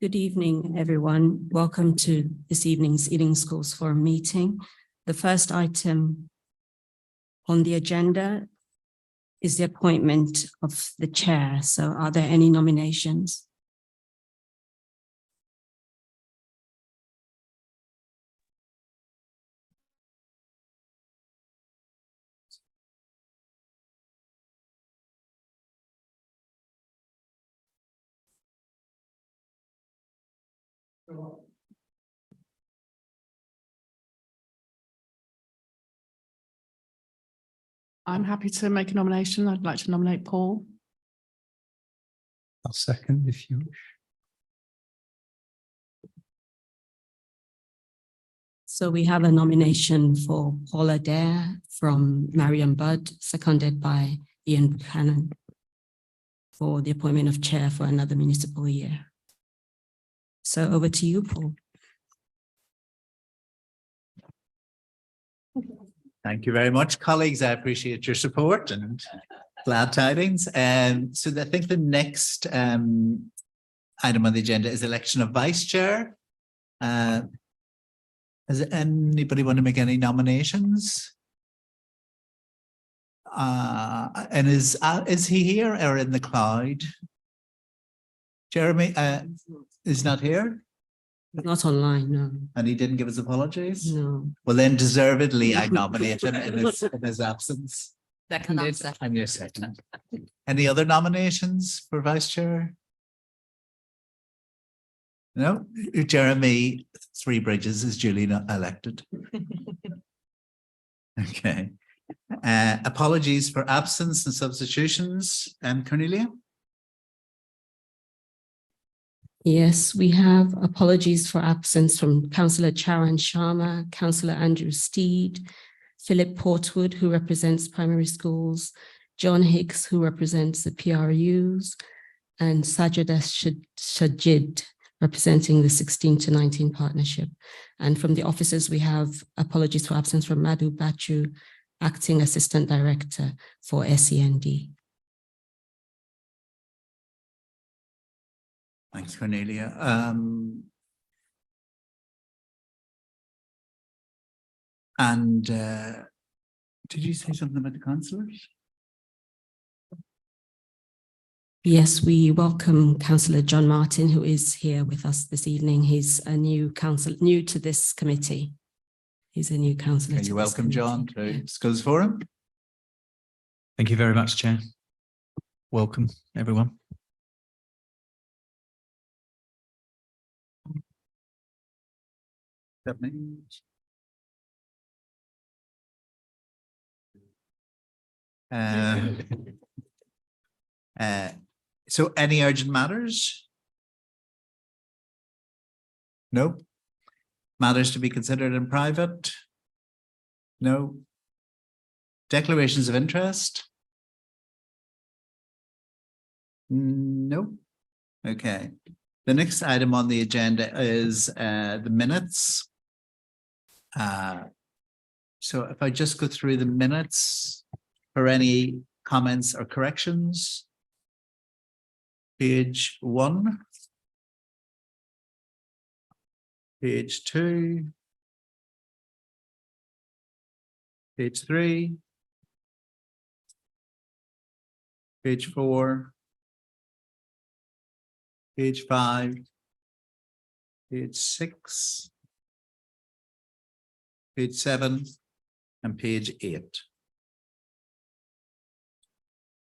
Good evening, everyone. Welcome to this evening's Ealing Schools Forum meeting. The first item on the agenda is the appointment of the chair. So are there any nominations? I'm happy to make a nomination. I'd like to nominate Paul. I'll second if you wish. So we have a nomination for Paula Dare from Marion Budd, seconded by Ian Buchanan for the appointment of chair for another municipal year. So over to you, Paul. Thank you very much, colleagues. I appreciate your support and glad tidings. So I think the next item on the agenda is election of vice chair. Does anybody want to make any nominations? And is he here or in the cloud? Jeremy is not here? Not online, no. And he didn't give his apologies? No. Well, then deservedly, I nominate him in his absence. Seconded. And you're second. Any other nominations for vice chair? No, Jeremy Three Bridges is duly not elected. Okay. Apologies for absence and substitutions. Cornelia? Yes, we have apologies for absence from Councillor Charan Sharma, Councillor Andrew Steed, Philip Portwood, who represents primary schools, John Hicks, who represents the PRUs, and Sajida Shajid, representing the 16 to 19 partnership. And from the officers, we have apologies for absence from Madhu Bachu, Acting Assistant Director for SEND. Thanks, Cornelia. Did you say something about the councillors? Yes, we welcome Councillor John Martin, who is here with us this evening. He's a new councillor, new to this committee. He's a new councillor. You're welcome, John, to Schools Forum. Thank you very much, Chair. Welcome, everyone. That means so any urgent matters? No. Matters to be considered in private? No. Declarations of interest? No. Okay. The next item on the agenda is the minutes. So if I just go through the minutes for any comments or corrections. Page 1. Page 2. Page 3. Page 4. Page 5. Page 6. Page 7 and page 8.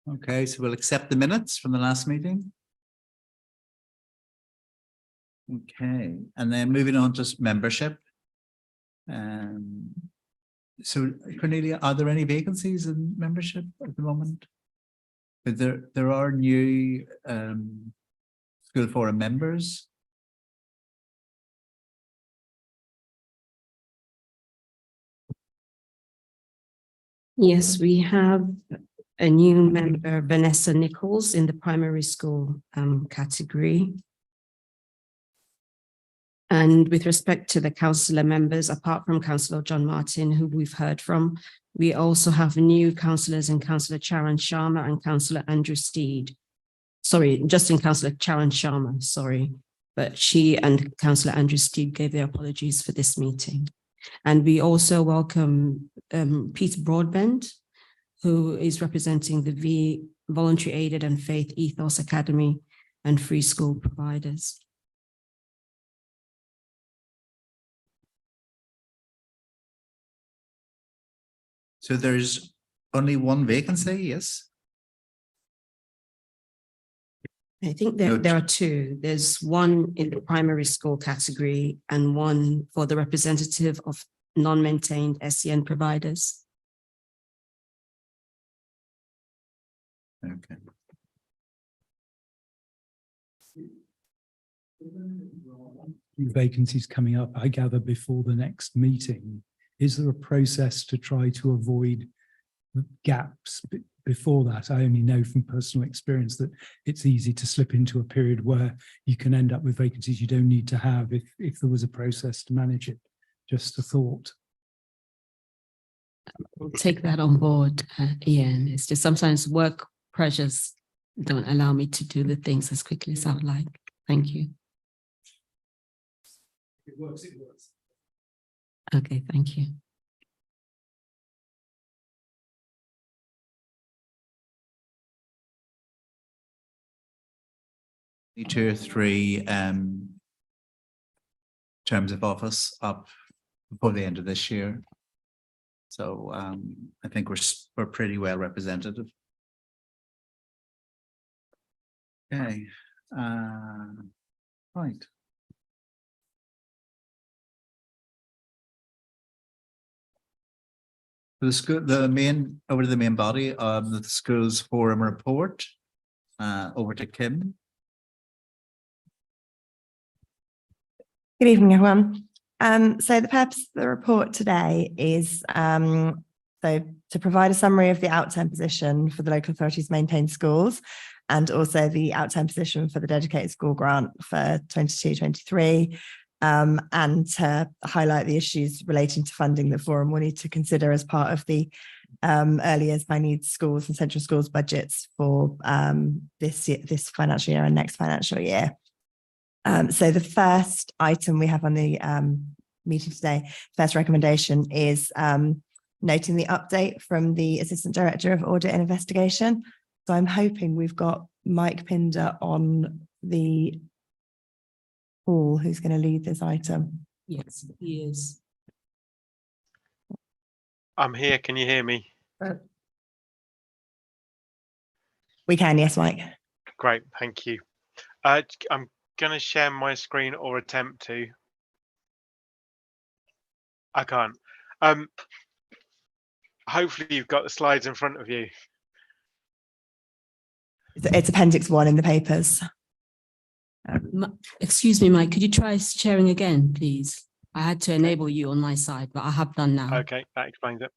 Okay, so we'll accept the minutes from the last meeting. Okay, and then moving on to membership. So Cornelia, are there any vacancies in membership at the moment? There are new School Forum members. Yes, we have a new member, Vanessa Nichols, in the primary school category. And with respect to the councillor members, apart from Councillor John Martin, who we've heard from, we also have new councillors in Councillor Charan Sharma and Councillor Andrew Steed. Sorry, just in Councillor Charan Sharma, sorry. but she and Councillor Andrew Steed gave their apologies for this meeting. And we also welcome Peter Broadbent, who is representing the Voluntary Aided and Faith Ethos Academy and free school providers. So there's only one vacancy, yes? I think there are two. There's one in the primary school category and one for the representative of non-maintained SEN providers. Okay. Vacancies coming up, I gather, before the next meeting. Is there a process to try to avoid gaps before that? I only know from personal experience that it's easy to slip into a period where you can end up with vacancies you don't need to have if there was a process to manage it. Just a thought. We'll take that on board, Ian. It's just sometimes work pressures don't allow me to do the things as quickly as I would like. Thank you. It works, it works. Okay, thank you. Two or three terms of office up before the end of this year. So I think we're pretty well representative. Okay, right. The school, the main body of the school's forum report. Over to Kim. Good evening, everyone. So the purpose of the report today is so to provide a summary of the outturn position for the local authorities maintained schools, and also the outturn position for the dedicated school grant for 22-23, and to highlight the issues relating to funding that forum will need to consider as part of the early years by needs schools and central schools budgets for this financial year and next financial year. So the first item we have on the meeting today, first recommendation, is noting the update from the Assistant Director of Audit and Investigation. So I'm hoping we've got Mike Pinder on the call who's going to lead this item. Yes, he is. I'm here. Can you hear me? We can, yes, Mike. Great, thank you. I'm going to share my screen or attempt to. I can't. Hopefully you've got the slides in front of you. It's Appendix 1 in the papers. Excuse me, Mike, could you try sharing again, please? I had to enable you on my side, but I have done now. Okay, that explains it.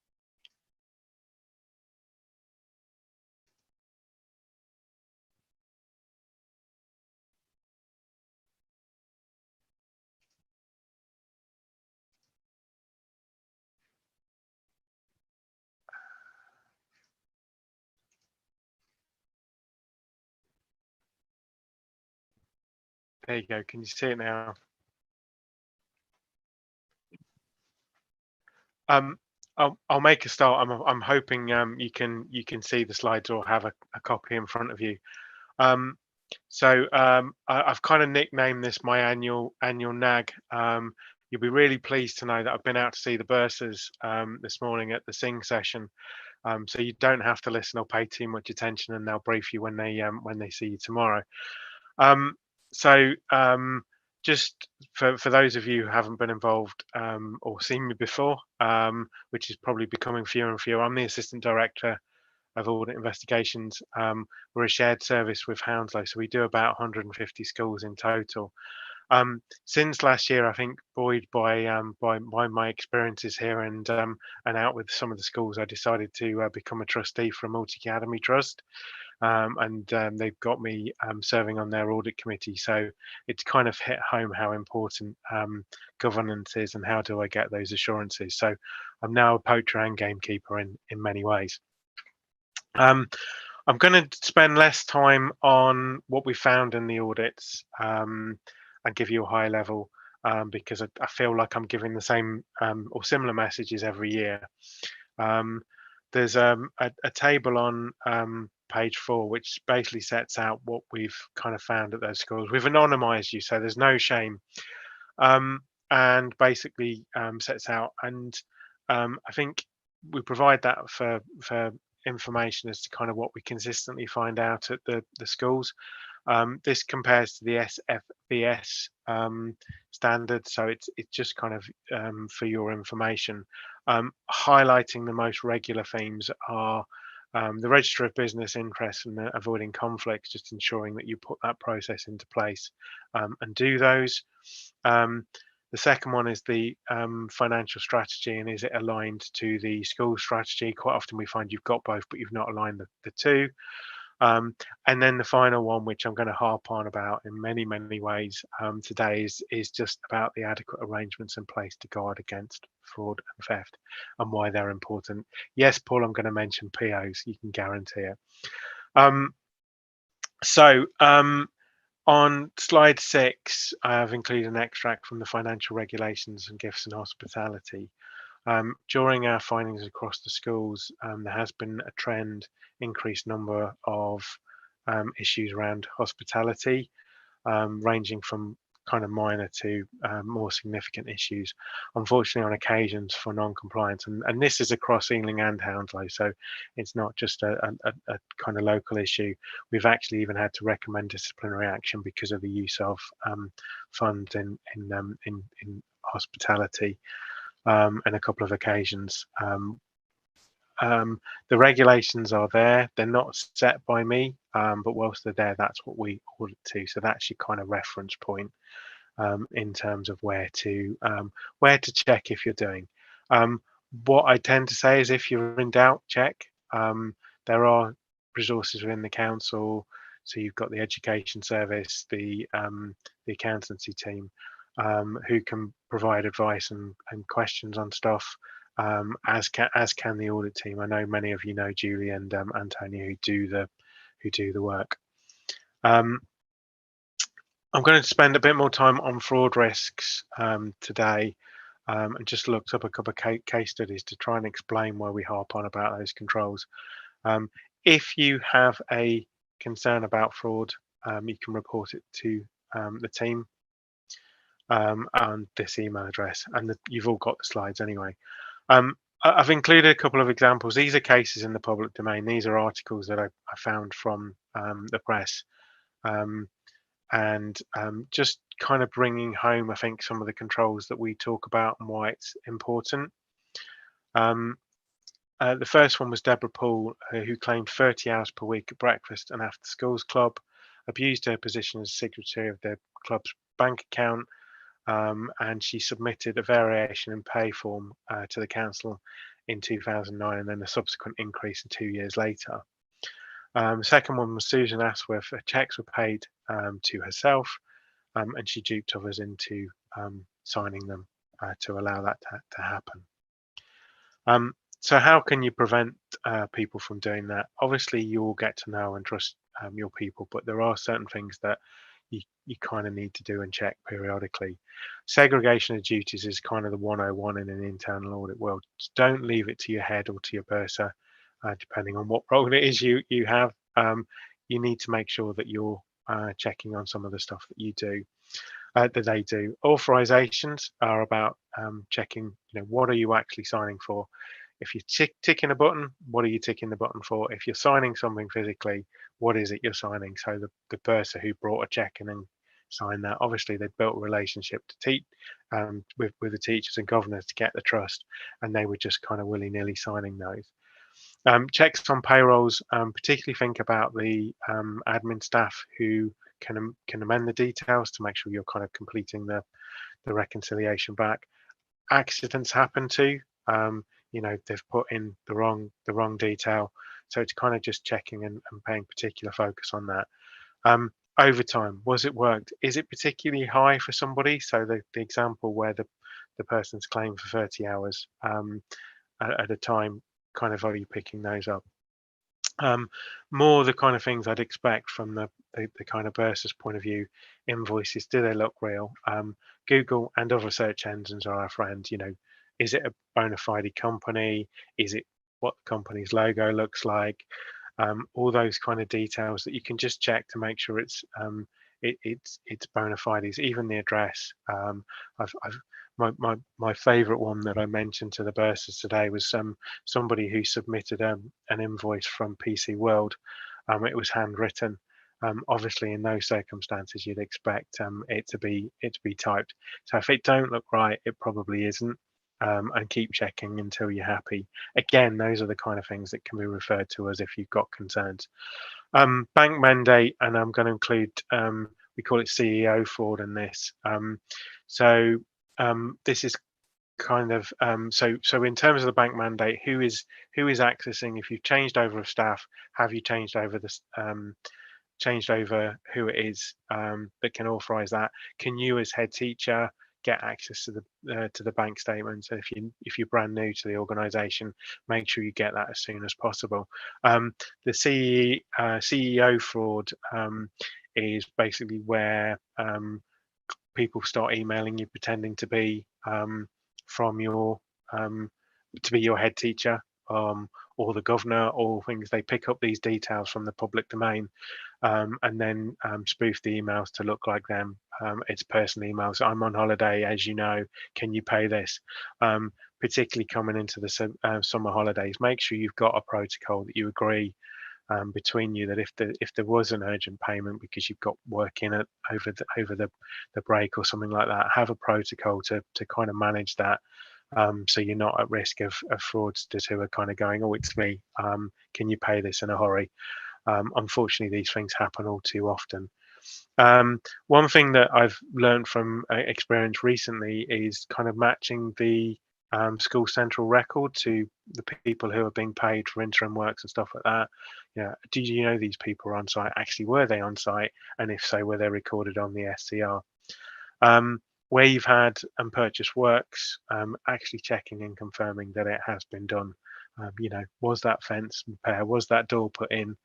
There you go. Can you see it now? I'll make a start. I'm hoping you can see the slides or have a copy in front of you. I've kind of nicknamed this my annual NAG. You'll be really pleased to know that I've been out to see the bursars this morning at the sing session. So you don't have to listen or pay too much attention, and they'll brief you when they see you tomorrow. Just for those of you who haven't been involved or seen me before, which is probably becoming fewer and fewer, I'm the Assistant Director of Audit Investigations. We're a shared service with Hounslow, so we do about 150 schools in total. Since last year, I think buoyed by my experiences here and out with some of the schools, I decided to become a trustee for a multi-academy trust. They've got me serving on their audit committee, so it's kind of hit home how important governance is and how do I get those assurances. So I'm now a poacher and gamekeeper in many ways. I'm going to spend less time on what we found in the audits and give you a high level, because I feel like I'm giving the same or similar messages every year. There's a table on page 4 which basically sets out what we've kind of found at those schools. We've anonymized you, so there's no shame, and basically sets out, and I think we provide that for information as to kind of what we consistently find out at the schools. This compares to the SFBS standard, so it's just kind of for your information. Highlighting the most regular themes are the register of business interests and avoiding conflicts, just ensuring that you put that process into place and do those. The second one is the financial strategy, and is it aligned to the school strategy? Quite often we find you've got both, but you've not aligned the two. And then the final one, which I'm going to harp on about in many ways today, is just about the adequate arrangements in place to guard against fraud and theft, and why they're important. Yes, Paul, I'm going to mention POs, you can guarantee it. On slide 6, I've included an extract from the financial regulations and gifts and hospitality. During our findings across the schools, there has been a trend, increased number of issues around hospitality, ranging from kind of minor to more significant issues, unfortunately on occasions for non-compliance, and this is across Ealing and Hounslow, so it's not just a kind of local issue. We've actually even had to recommend disciplinary action because of the use of funds in hospitality on a couple of occasions. The regulations are there, they're not set by me, but whilst they're there, that's what we audit to, so that's your kind of reference point in terms of where to check if you're doing. What I tend to say is, if you're in doubt, check. There are resources within the council, so you've got the education service, the accountancy team, who can provide advice and questions on stuff, as can the audit team. I know many of you know Julie and Antonia, who do the work. I'm going to spend a bit more time on fraud risks today, and just looked up a couple of case studies to try and explain why we harp on about those controls. If you have a concern about fraud, you can report it to the team on this email address, and you've all got the slides anyway. I've included a couple of examples. These are cases in the public domain. These are articles that I found from the press, and just kind of bringing home, I think, some of the controls that we talk about and why it's important. The first one was Deborah Poole, who claimed 30 hours per week at breakfast and after schools club, abused her position as secretary of the club's bank account, and she submitted a variation in pay form to the council in 2009, and then a subsequent increase in 2 years later. Second one was Susan Asworth. Her checks were paid to herself, and she duped others into signing them to allow that to happen. So how can you prevent people from doing that? Obviously, you will get to know and trust your people, but there are certain things that you kind of need to do and check periodically. Segregation of duties is kind of the 101 in an internal audit world. Just don't leave it to your head or to your bursar, depending on what role it is you have. You need to make sure that you're checking on some of the stuff that you do, that they do. Authorizations are about checking, what are you actually signing for? If you're ticking a button, what are you ticking the button for? If you're signing something physically, what is it you're signing? So the bursar who brought a check and then signed that, obviously they built a relationship to teach with the teachers and governors to get the trust, and they were just kind of willy-nilly signing those. Checks on payrolls, particularly think about the admin staff who can amend the details to make sure you're kind of completing the reconciliation back. Accidents happen too. They've put in the wrong detail, so it's kind of just checking and paying particular focus on that. Overtime, was it worked? Is it particularly high for somebody? So the example where the person's claimed for 30 hours at a time, kind of are you picking those up? More the kind of things I'd expect from the the kind of bursar's point of view, invoices, do they look real? Google and other search engines are our friend. You know, is it a bona fide company? Is it what the company's logo looks like? All those kind of details that you can just check to make sure it's bona fides, even the address. My favourite one that I mentioned to the bursars today was somebody who submitted an invoice from PC World. It was handwritten. Obviously, in those circumstances, you'd expect it to be typed. So if it don't look right, it probably isn't. And keep checking until you're happy. Again, those are the kind of things that can be referred to as if you've got concerns. Bank mandate, and I'm going to include, we call it CEO fraud in this. This is kind of so in terms of the bank mandate, who is accessing? If you've changed over of staff, have you changed over this? Changed over who it is that can authorize that? Can you, as head teacher, get access to the bank statement? So if you're brand new to the organization, make sure you get that as soon as possible. The CEO fraud is basically where people start emailing you pretending to be from your to be your head teacher or the governor or things. They pick up these details from the public domain and then spoof the emails to look like them. It's personal emails. I'm on holiday, as you know, can you pay this? Particularly coming into the summer holidays, make sure you've got a protocol that you agree between you, that if there was an urgent payment because you've got work in it over the break or something like that, have a protocol to kind of manage that. So you're not at risk of fraudsters who are kind of going, oh, it's me, can you pay this in a hurry? Unfortunately, these things happen all too often. One thing that I've learned from experience recently is kind of matching the school central record to the people who are being paid for interim works and stuff like that. Yeah, do you know these people are on site? Actually, were they on site? And if so, were they recorded on the SCR? Where you've had and purchased works, actually checking and confirming that it has been done. You know, was that fence repair? Was that door put in?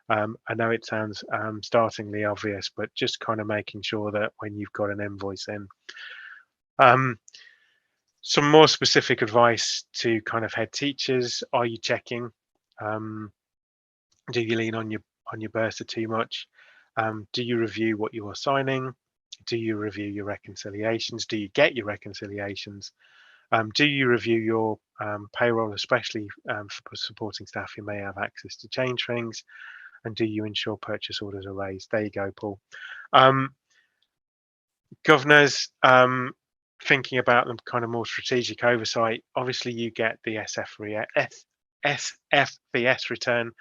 I know it sounds startlingly obvious, but just kind of making sure that when you've got an invoice in. Some more specific advice to kind of head teachers: are you checking? Do you lean on your bursar too much? Do you review what you are signing? Do you review your reconciliations? Do you get your reconciliations? Do you review your payroll, especially for supporting staff who may have access to change things? And do you ensure purchase orders are raised? There you go, Paul. Governors, thinking about them kind of more strategic oversight. Obviously, you get the SFVS return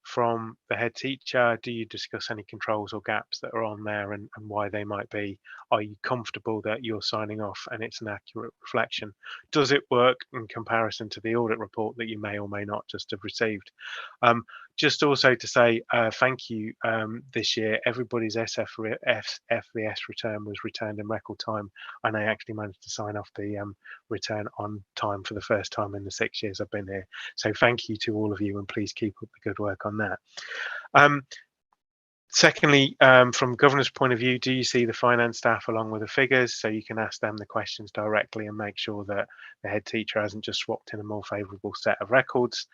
from the head teacher. Do you discuss any controls or gaps that are on there and why they might be? Are you comfortable that you're signing off and it's an accurate reflection? Does it work in comparison to the audit report that you may or may not just have received? Just also to say thank you this year. Everybody's SFVS return was returned in record time, and I actually managed to sign off the return on time for the first time in the 6 years I've been here. So thank you to all of you, and please keep up the good work on that. Secondly, from governor's point of view, do you see the finance staff along with the figures, so you can ask them the questions directly and make sure that the head teacher hasn't just swapped in a more favourable set of records?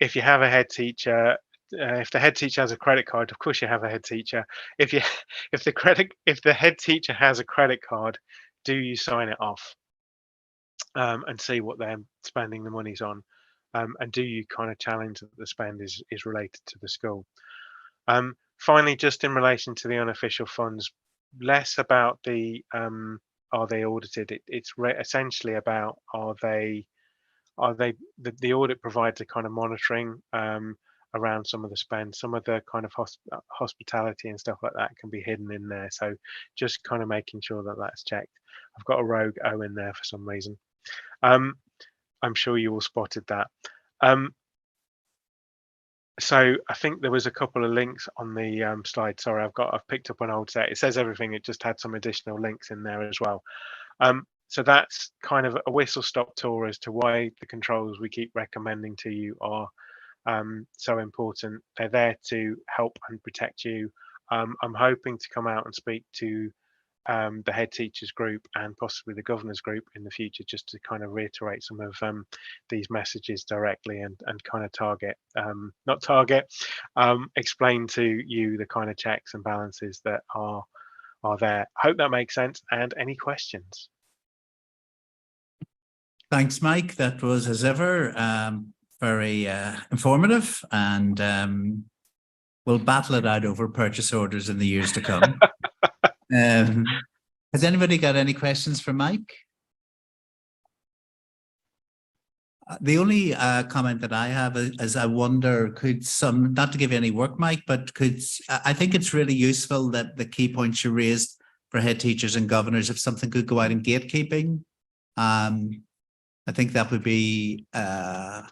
If you have a head teacher, if the head teacher has a credit card, of course you have a head teacher. If the head teacher has a credit card, do you sign it off and see what they're spending the monies on? And do you kind of challenge that the spend is related to the school? Finally, just in relation to the unofficial funds, less about the are they audited? It's essentially about the audit provides a kind of monitoring around some of the spend. Some of the kind of hospitality and stuff like that can be hidden in there, so just kind of making sure that that's checked. I've got a rogue O in there for some reason. I'm sure you all spotted that. So I think there was a couple of links on the slide. Sorry, I've picked up an old set. It says everything. It just had some additional links in there as well. So that's kind of a whistle-stop tour as to why the controls we keep recommending to you are so important. They're there to help and protect you. I'm hoping to come out and speak to the head teachers group and possibly the governors group in the future, just to kind of reiterate some of these messages directly and kind of explain to you the kind of checks and balances that are there. Hope that makes sense. And any questions? Thanks, Mike. That was, as ever, very informative, and we'll battle it out over purchase orders in the years to come. Has anybody got any questions for Mike? The only comment that I have is I wonder, could some, not to give you any work, Mike, but I think it's really useful that the key points you raised for head teachers and governors, if something could go out in gatekeeping, I think that would be a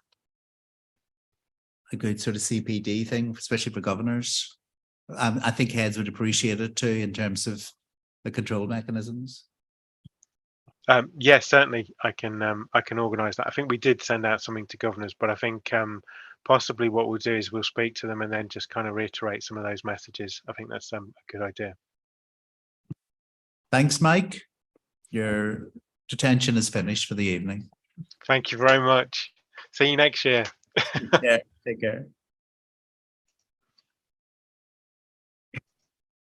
good sort of CPD thing, especially for governors. I think heads would appreciate it too, in terms of the control mechanisms. Yes, certainly I can organise that. I think we did send out something to governors, but I think possibly what we'll do is we'll speak to them and then just kind of reiterate some of those messages. I think that's a good idea. Thanks, Mike. Your detention is finished for the evening. Thank you very much. See you next year. Yeah, take care.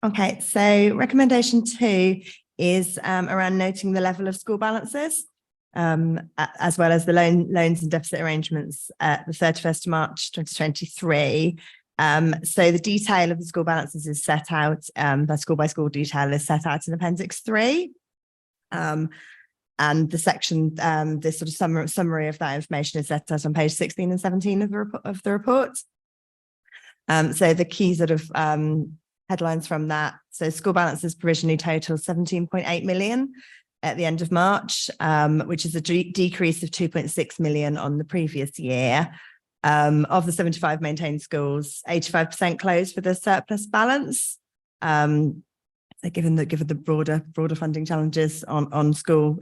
Okay, so recommendation 2 is around noting the level of school balances, as well as the loans and deficit arrangements at the 31st of March 2023. So the detail of the school balances is set out, the school by school detail is set out in Appendix 3. And the section, this sort of summary of that information is set out on page 16 and 17 of the report. So the key sort of headlines from that. So school balances provisionally total 17.8 million at the end of March, which is a decrease of 2.6 million on the previous year. Of the 75 maintained schools, 85% closed with a surplus balance. So given the broader funding challenges on schools,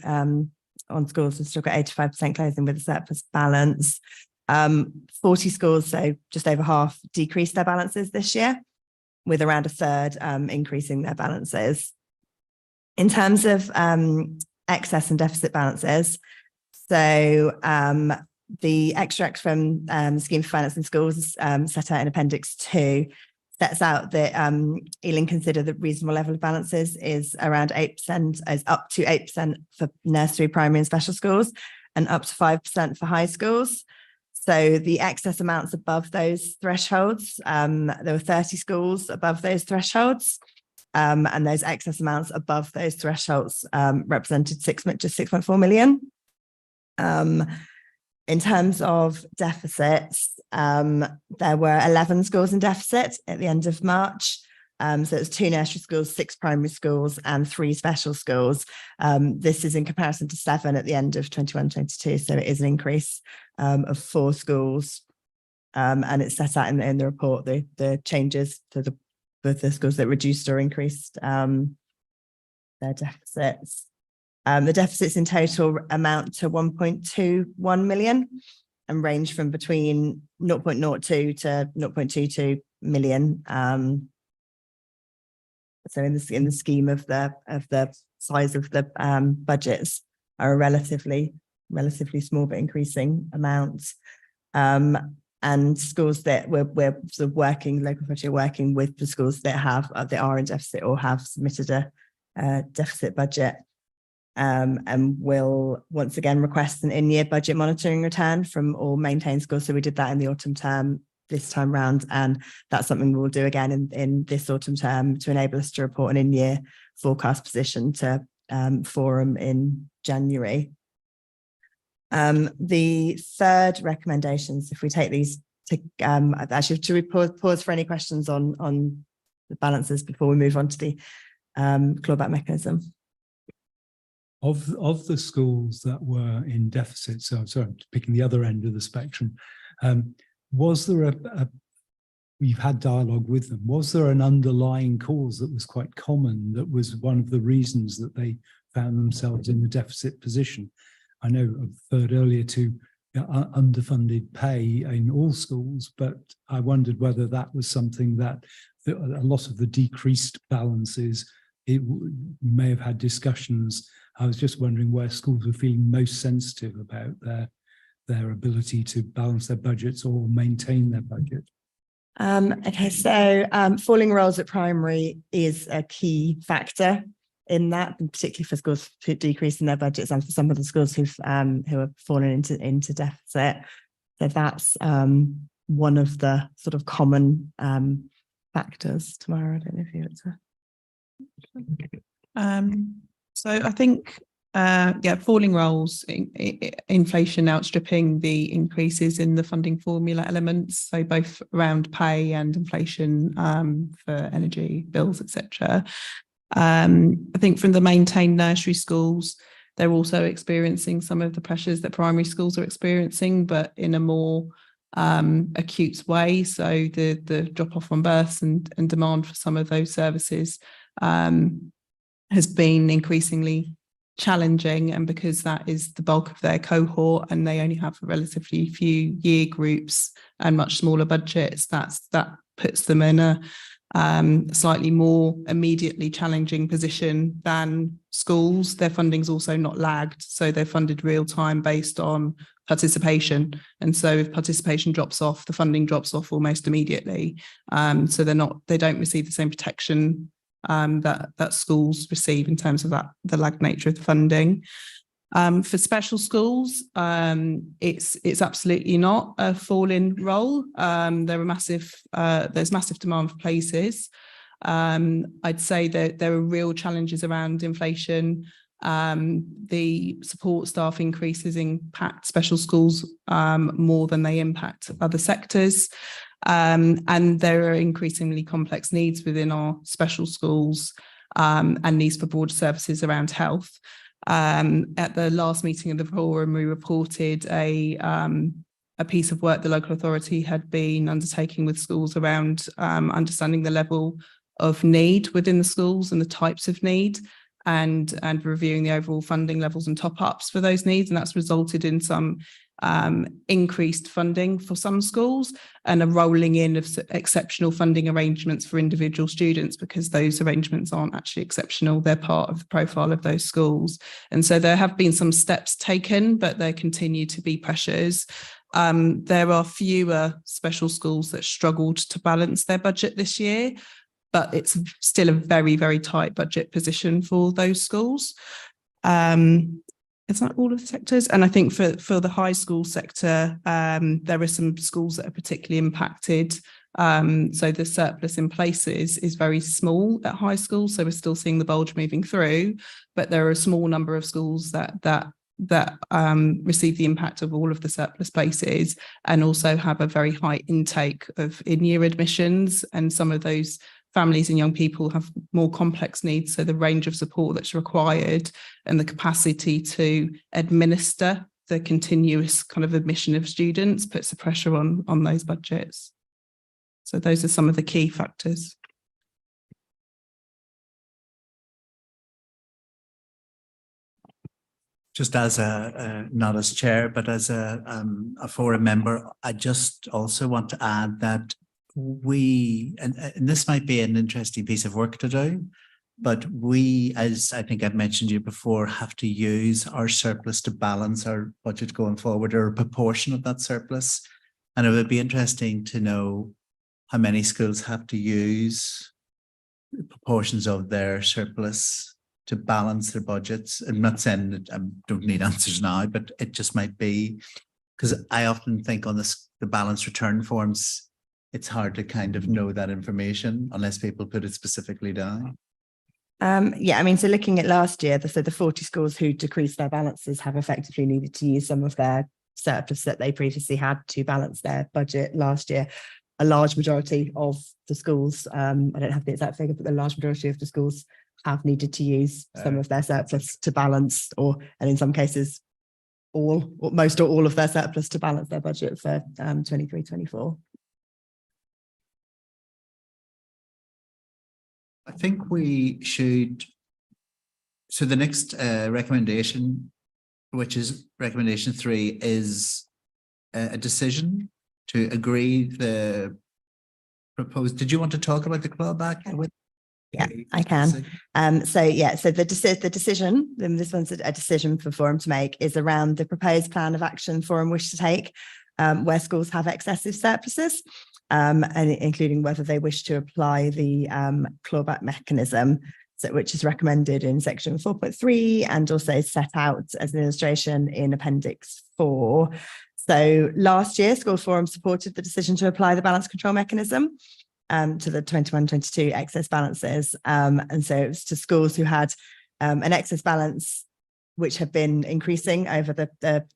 we've still got 85% closing with a surplus balance. 40 schools, so just over half, decreased their balances this year, with around a third increasing their balances. In terms of excess and deficit balances, so the extract from the Scheme for Financing Schools set out in Appendix 2 sets out that Ealing consider the reasonable level of balances is around 8%, is up to 8% for nursery, primary and special schools, and up to 5% for high schools. So the excess amounts above those thresholds, there were 30 schools above those thresholds, and those excess amounts above those thresholds represented just 6.4 million. In terms of deficits, there were 11 schools in deficit at the end of March. So it's 2 nursery schools, 6 primary schools and 3 special schools. This is in comparison to 7 at the end of 21-22. So it is an increase of 4 schools. And it's set out in the report, the changes to the schools that reduced or increased their deficits. The deficits in total amount to 1.21 million and range from between 0.02 to 0.22 million. So in the scheme of the size of the budgets, are a relatively small but increasing amounts. And schools that we're sort of working, local authority working with the schools that are in deficit or have submitted a deficit budget. And will once again request an in-year budget monitoring return from all maintained schools. So we did that in the autumn term this time round, and that's something we will do again in this autumn term to enable us to report an in-year forecast position to Forum in January. The third recommendations, if we take these to actually, should we pause for any questions on the balances before we move on to the clawback mechanism? Of the schools that were in deficit, so I'm sorry, I'm picking the other end of the spectrum, was there we've had dialogue with them, was there an underlying cause that was quite common, that was one of the reasons that they found themselves in the deficit position? I know I've referred earlier to underfunded pay in all schools, but I wondered whether that was something that a lot of the decreased balances, you may have had discussions. I was just wondering where schools were feeling most sensitive about their ability to balance their budgets or maintain their budget. Okay, so falling roles at primary is a key factor in that, and particularly for schools decreasing their budgets and for some of the schools who have fallen into deficit. So that's one of the sort of common factors. Tamara, I don't know if you want to. So I think, falling roles, inflation outstripping the increases in the funding formula elements. So both around pay and inflation for energy bills, etc. I think from the maintained nursery schools, they're also experiencing some of the pressures that primary schools are experiencing, but in a more acute way. So the drop off on births and demand for some of those services has been increasingly challenging, and because that is the bulk of their cohort and they only have relatively few year groups and much smaller budgets, that puts them in a slightly more immediately challenging position than schools. Their funding's also not lagged, so they're funded real time based on participation, and so if participation drops off, the funding drops off almost immediately. So they don't receive the same protection that schools receive in terms of the lagged nature of the funding. For special schools, it's absolutely not a fall-in role. There's massive demand for places. I'd say that there are real challenges around inflation. The support staff increases impact special schools more than they impact other sectors. And there are increasingly complex needs within our special schools and needs for broader services around health. At the last meeting of the forum, we reported a piece of work the local authority had been undertaking with schools around understanding the level of need within the schools and the types of need, and reviewing the overall funding levels and top-ups for those needs. And that's resulted in some increased funding for some schools and a rolling in of exceptional funding arrangements for individual students, because those arrangements aren't actually exceptional, they're part of the profile of those schools. And so there have been some steps taken, but there continue to be pressures. There are fewer special schools that struggled to balance their budget this year, but it's still a very, very tight budget position for those schools. It's not all of the sectors. And I think for the high school sector, there are some schools that are particularly impacted. So the surplus in places is very small at high school. So we're still seeing the bulge moving through, but there are a small number of schools that receive the impact of all of the surplus places, and also have a very high intake of in-year admissions. And some of those families and young people have more complex needs, so the range of support that's required and the capacity to administer the continuous kind of admission of students puts the pressure on those budgets. So those are some of the key factors. Just as not as chair, but as a forum member, I just also want to add that and this might be an interesting piece of work to do, but we, as I think I've mentioned to you before, have to use our surplus to balance our budget going forward, or a proportion of that surplus. And it would be interesting to know how many schools have to use proportions of their surplus to balance their budgets. I'm not saying that I don't need answers now, but it just might be, because I often think on the balance return forms, it's hard to kind of know that information unless people put it specifically down. Yeah, I mean, so looking at last year, so the 40 schools who decreased their balances have effectively needed to use some of their surplus that they previously had to balance their budget last year. A large majority of the schools, I don't have the exact figure, but the large majority of the schools have needed to use some of their surplus to balance, and in some cases, most or all of their surplus to balance their budget for 23-24. I think we should. So the next recommendation, which is recommendation 3, is a decision to agree the proposed, did you want to talk about the clawback? Yeah, I can. So the decision, and this one's a decision for Forum to make, is around the proposed plan of action Forum wish to take where schools have excessive surpluses, and including whether they wish to apply the clawback mechanism, which is recommended in section 4.3 and also set out as an illustration in Appendix 4. So last year, Schools Forum supported the decision to apply the balance control mechanism to the 21-22 excess balances. And so it was to schools who had an excess balance which had been increasing over the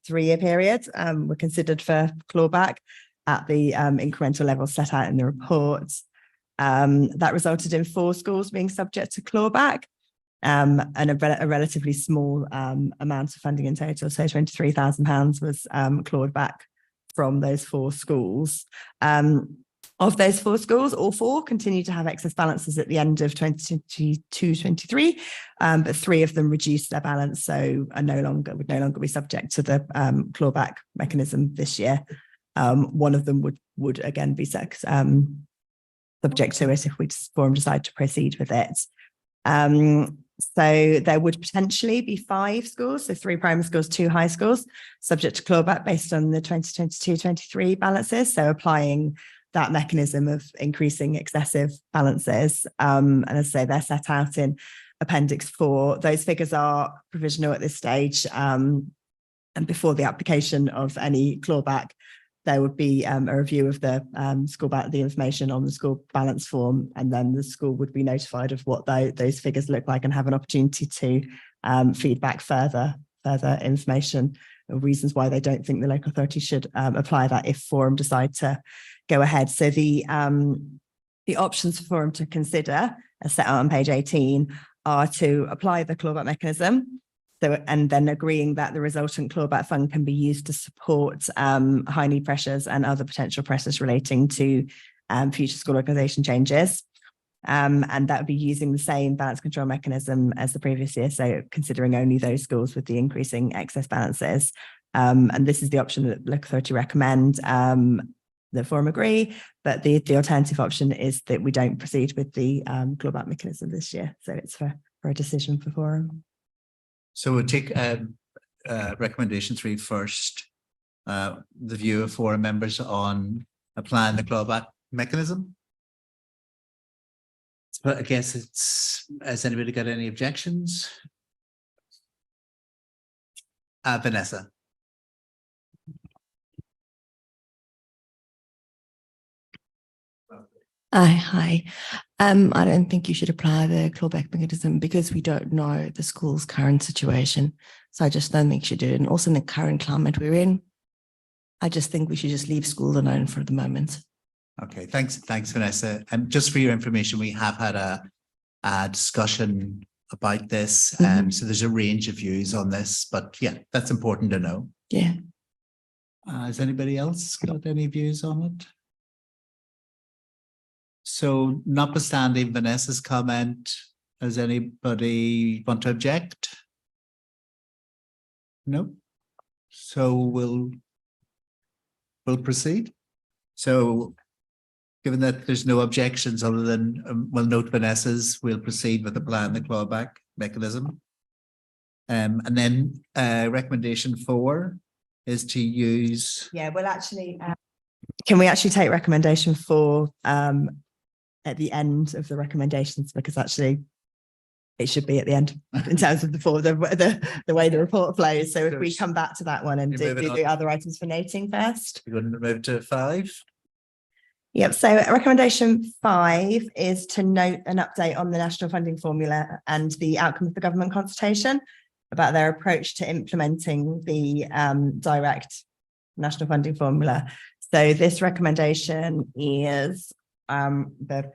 3-year period, were considered for clawback at the incremental level set out in the report. That resulted in 4 schools being subject to clawback, and a relatively small amount of funding in total. So £23,000 was clawed back from those 4 schools. Of those 4 schools, all 4 continue to have excess balances at the end of 2022-23, but 3 of them reduced their balance, so would no longer be subject to the clawback mechanism this year. One of them would again be subject to it if we Forum decide to proceed with it. So there would potentially be 5 schools, so 3 primary schools, 2 high schools, subject to clawback based on the 2022-23 balances. So applying that mechanism of increasing excessive balances. And as I say, they're set out in Appendix 4. Those figures are provisional at this stage. And before the application of any clawback, there would be a review of the the information on the school balance form, and then the school would be notified of what those figures look like and have an opportunity to feed back further information of reasons why they don't think the local authority should apply that if Forum decide to go ahead. So the options for Forum to consider, as set out on page 18, are to apply the clawback mechanism. So, and then agreeing that the resultant clawback fund can be used to support high need pressures and other potential pressures relating to future school organisation changes. And that would be using the same balance control mechanism as the previous year. So considering only those schools with the increasing excess balances. And this is the option that the local authority recommend. The Forum agree, but the alternative option is that we don't proceed with the clawback mechanism this year. So it's for a decision for Forum. So we'll take recommendation 3 first. The view of Forum members on applying the clawback mechanism. But I guess has anybody got any objections? Vanessa. Hi. I don't think you should apply the clawback mechanism because we don't know the school's current situation. So I just don't think you should do it. And also in the current climate we're in, I just think we should just leave schools alone for the moment. Okay, thanks, Vanessa. And just for your information, we have had a discussion about this. So there's a range of views on this, but yeah, that's important to know. Yeah. Has anybody else got any views on it? So notwithstanding Vanessa's comment, does anybody want to object? No? So we'll proceed. So given that there's no objections other than we'll note Vanessa's, we'll proceed with applying the clawback mechanism. And then recommendation 4 is to use. Yeah, well, actually, can we actually take recommendation 4 at the end of the recommendations, because actually it should be at the end in terms of the way the report flows. So if we come back to that one and do the other items for noting first. You're going to move to 5. Yep. So recommendation 5 is to note an update on the national funding formula and the outcome of the government consultation about their approach to implementing the direct national funding formula. So this recommendation is the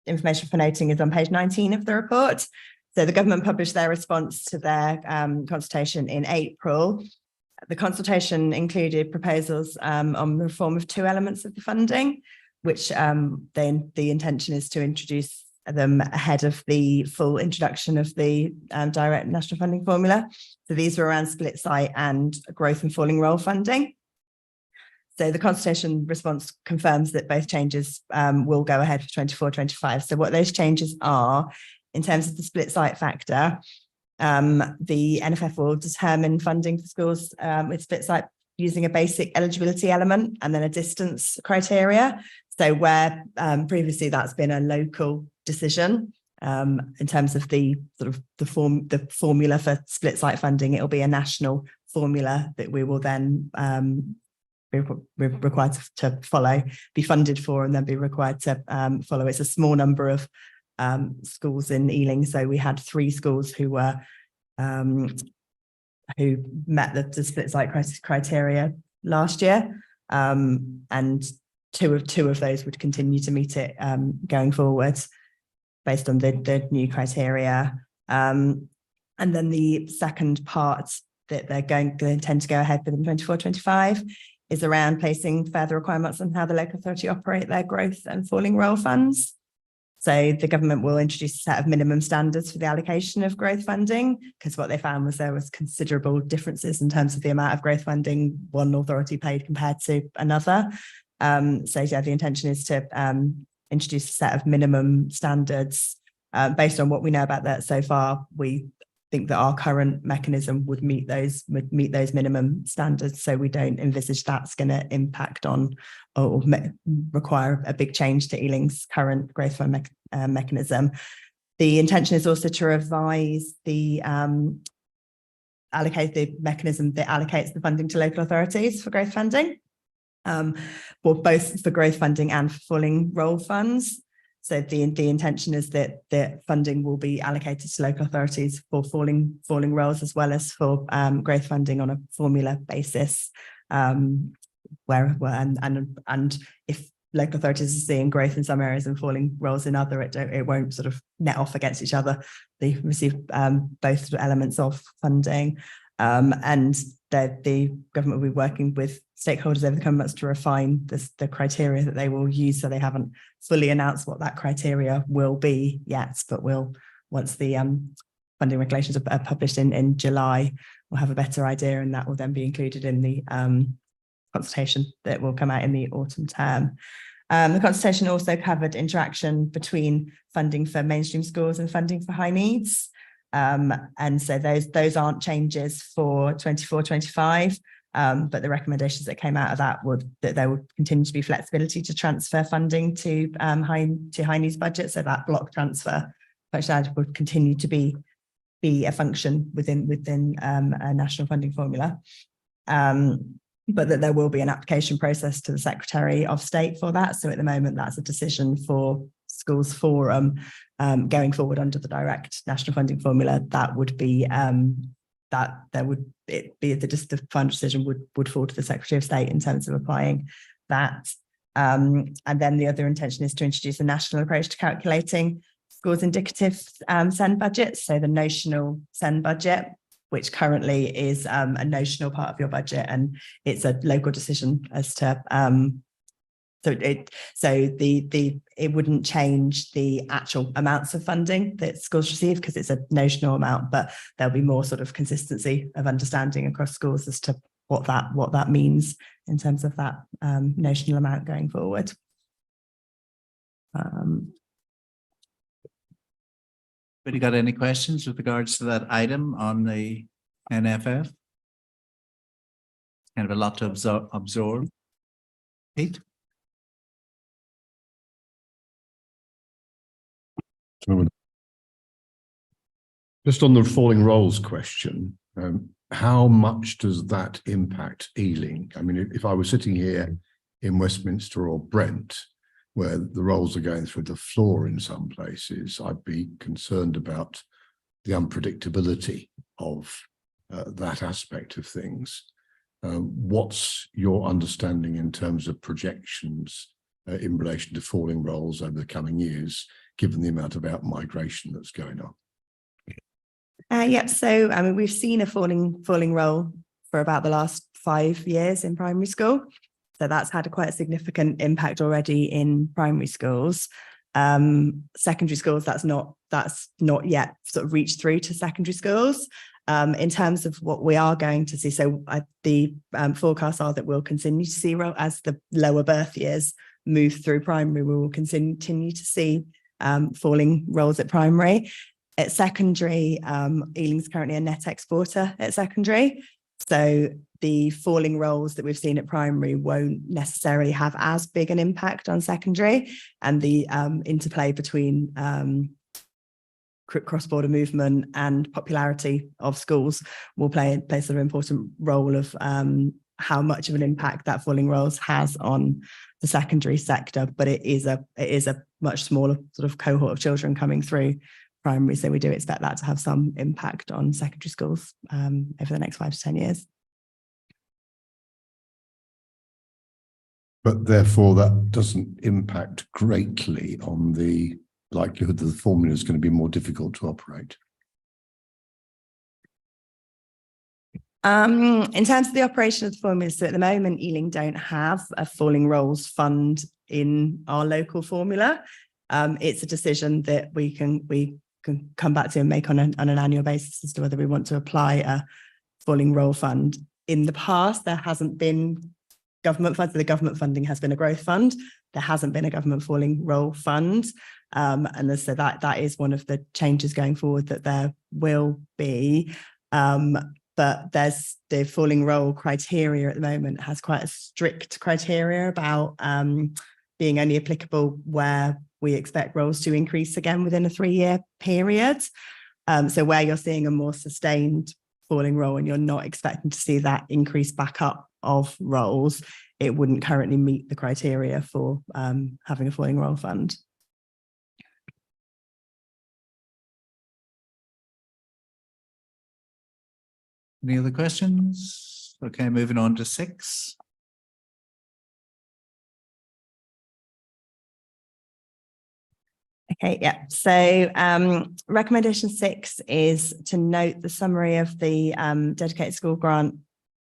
information for noting is on page 19 of the report. So the government published their response to their consultation in April. The consultation included proposals on the reform of 2 elements of the funding, which the intention is to introduce them ahead of the full introduction of the direct national funding formula. So these were around split site and growth and falling role funding. So the consultation response confirms that both changes will go ahead for 24-25. So what those changes are, in terms of the split site factor, the NFF will determine funding for schools with split site using a basic eligibility element and then a distance criteria. So where previously that's been a local decision, in terms of the sort of the formula for split site funding, it will be a national formula that we will then we're required to follow, be funded for, and then be required to follow. It's a small number of schools in Ealing, so we had 3 schools who were who met the split site criteria last year, and two of those would continue to meet it going forward based on the new criteria. And then the second part that they intend to go ahead with in 24-25 is around placing further requirements on how the local authority operate their growth and falling role funds. So the government will introduce a set of minimum standards for the allocation of growth funding, because what they found was there was considerable differences in terms of the amount of growth funding one authority paid compared to another. So yeah, the intention is to introduce a set of minimum standards. Based on what we know about that so far, we think that our current mechanism would meet those minimum standards. So we don't envisage that's going to impact on or require a big change to Ealing's current growth fund mechanism. The intention is also to revise the mechanism that allocates the funding to local authorities for growth funding, both for growth funding and for falling role funds. So the intention is that the funding will be allocated to local authorities for falling roles, as well as for growth funding on a formula basis. And if local authorities are seeing growth in some areas and falling roles in other, it won't sort of net off against each other. They receive both elements of funding. And the government will be working with stakeholders over the coming months to refine the criteria that they will use. So they haven't fully announced what that criteria will be yet, but once the funding regulations are published in July, we'll have a better idea, and that will then be included in the consultation that will come out in the autumn term. The consultation also covered interaction between funding for mainstream schools and funding for high needs. And so those aren't changes for 24-25, but the recommendations that came out of that that there would continue to be flexibility to transfer funding to high needs budget. So that block transfer functionality would continue to be a function within a national funding formula. But that there will be an application process to the Secretary of State for that. So at the moment, that's a decision for Schools Forum. Going forward under the direct national funding formula, that would be the final decision would fall to the Secretary of State in terms of applying that. And then the other intention is to introduce a national approach to calculating schools' indicative SEND budgets. So the notional SEND budget, which currently is a notional part of your budget, and it's a local decision as to it wouldn't change the actual amounts of funding that schools receive because it's a notional amount, but there'll be more sort of consistency of understanding across schools as to what that means in terms of that notional amount going forward. Anybody got any questions with regards to that item on the NFF? Kind of a lot to absorb. Pete? Just on the falling roles question, how much does that impact Ealing? I mean, if I was sitting here in Westminster or Brent, where the roles are going through the floor in some places, I'd be concerned about the unpredictability of that aspect of things. What's your understanding in terms of projections in relation to falling roles over the coming years, given the amount of out-migration that's going on? So I mean, we've seen a falling role for about the last 5 years in primary school. So that's had quite a significant impact already in primary schools. Secondary schools, that's not yet sort of reached through to secondary schools. In terms of what we are going to see, so the forecasts are that we'll continue to see, as the lower birth years move through primary, we will continue to see falling roles at primary. At secondary, Ealing's currently a net exporter at secondary. So the falling roles that we've seen at primary won't necessarily have as big an impact on secondary, and the interplay between cross-border movement and popularity of schools will play sort of important role of how much of an impact that falling roles has on the secondary sector. But it is a much smaller sort of cohort of children coming through primary, so we do expect that to have some impact on secondary schools over the next 5 to 10 years. But therefore, that doesn't impact greatly on the likelihood that the formula is going to be more difficult to operate. In terms of the operation of the formula, so at the moment, Ealing don't have a falling roles fund in our local formula. It's a decision that we can come back to and make on an annual basis as to whether we want to apply a falling role fund. In the past, there hasn't been government funds. The government funding has been a growth fund. There hasn't been a government falling role fund. And so that is one of the changes going forward that there will be. But there's the falling role criteria at the moment has quite a strict criteria about being only applicable where we expect roles to increase again within a 3-year period. So where you're seeing a more sustained falling role and you're not expecting to see that increase back up of roles, it wouldn't currently meet the criteria for having a falling role fund. Any other questions? Okay, moving on to 6. Okay, yeah. So recommendation 6 is to note the summary of the dedicated school grant